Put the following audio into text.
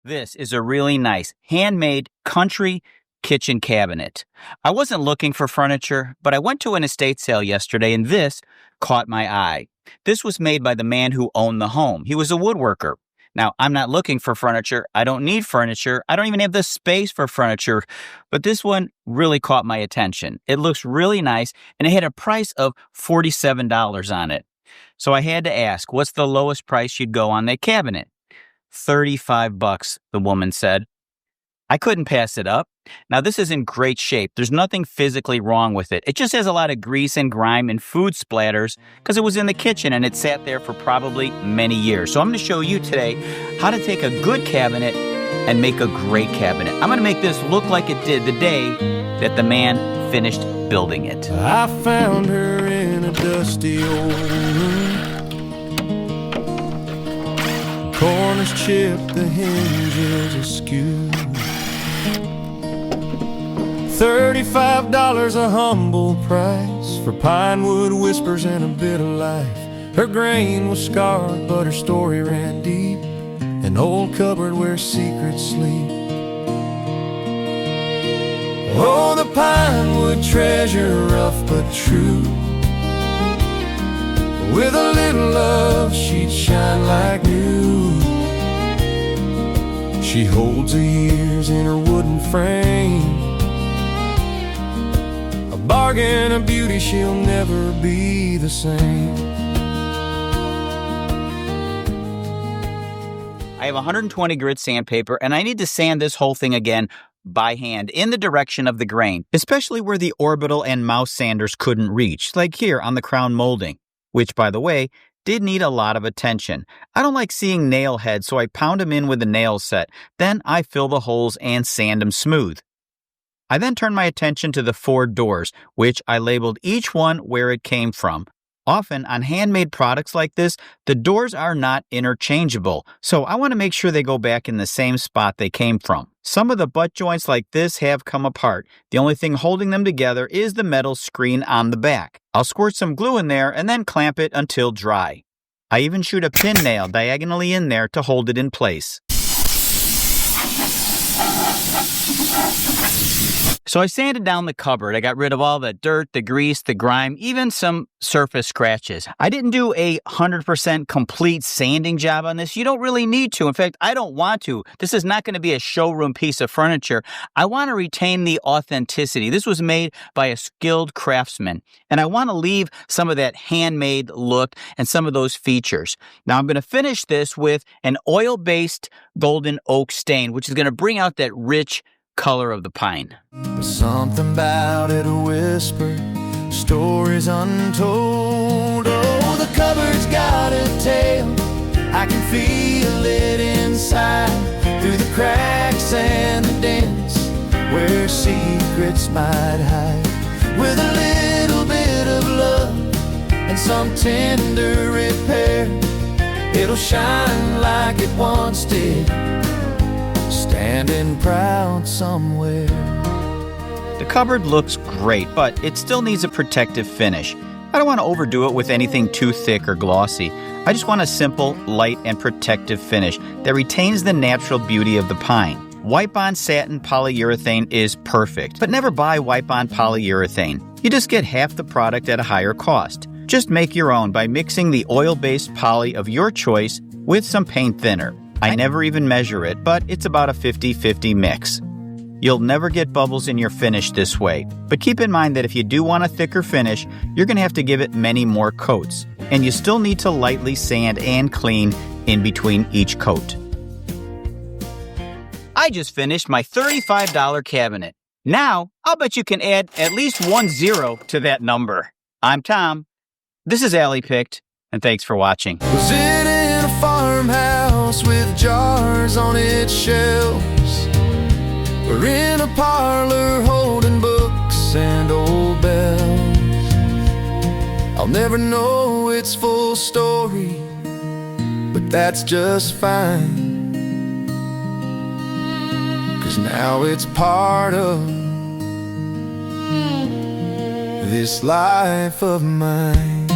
This is a really nice handmade country kitchen cabinet. I wasn't looking for furniture, but I went to an estate sale yesterday and this caught my eye. This was made by the man who owned the home. He was a woodworker. Now, I'm not looking for furniture. I don't need furniture. I don't even have the space for furniture. But this one really caught my attention. It looks really nice and it had a price of $47 on it. So I had to ask, what's the lowest price you'd go on that cabinet? $35, the woman said. I couldn't pass it up. Now, this is in great shape. There's nothing physically wrong with it. It just has a lot of grease and grime and food splatters because it was in the kitchen and it sat there for probably many years. So I'm going to show you today how to take a good cabinet and make a great cabinet. I'm going to make this look like it did the day that the man finished building it. I found her in a dusty old room. Corners chipped, the hinges askew. $35, a humble price for pine wood whispers and a bit of life. Her grain was scarred, but her story ran deep. An old cupboard where secrets sleep. Oh, the pine wood treasure, rough but true. With a little love, she'd shine like new. She holds the years in her wooden frame. A bargain of beauty, she'll never be the same. I have 120 grit sandpaper and I need to sand this whole thing again by hand in the direction of the grain, especially where the orbital and mouse sanders couldn't reach, like here on the crown molding, which, by the way, did need a lot of attention. I don't like seeing nail heads, so I pound them in with a nail set. Then I fill the holes and sand them smooth. I then turn my attention to the 4 doors, which I labeled each one where it came from. Often on handmade products like this, the doors are not interchangeable, so I want to make sure they go back in the same spot they came from. Some of the butt joints like this have come apart. The only thing holding them together is the metal screen on the back. I'll squirt some glue in there and then clamp it until dry. I even shoot a pin nail diagonally in there to hold it in place. So I sanded down the cupboard. I got rid of all the dirt, the grease, the grime, even some surface scratches. I didn't do a 100% complete sanding job on this. You don't really need to. In fact, I don't want to. This is not going to be a showroom piece of furniture. I want to retain the authenticity. This was made by a skilled craftsman, and I want to leave some of that handmade look and some of those features. Now I'm going to finish this with an oil-based golden oak stain, which is going to bring out that rich color of the pine. There's something about it, a whisper, stories untold. Oh, the cupboard's got a tale, I can feel it inside, through the cracks and the dents, where secrets might hide. With a little bit of love and some tender repair, it'll shine like it once did, standing proud somewhere. The cupboard looks great, but it still needs a protective finish. I don't want to overdo it with anything too thick or glossy. I just want a simple, light, and protective finish that retains the natural beauty of the pine. Wipe-on satin polyurethane is perfect, but never buy wipe-on polyurethane. You just get half the product at a higher cost. Just make your own by mixing the oil-based poly of your choice with some paint thinner. I never even measure it, but it's about a 50-50 mix. You'll never get bubbles in your finish this way, but keep in mind that if you do want a thicker finish, you're going to have to give it many more coats, and you still need to lightly sand and clean in between each coat. I just finished my $35 cabinet. Now, I'll bet you can add at least 1 0 to that number. I'm Tom. This is Allie Picked, and thanks for watching. Was it in a farmhouse with jars on its shelves, or in a parlor holding books and old bells? I'll never know its full story, but that's just fine, 'cause now it's part of this life of mine.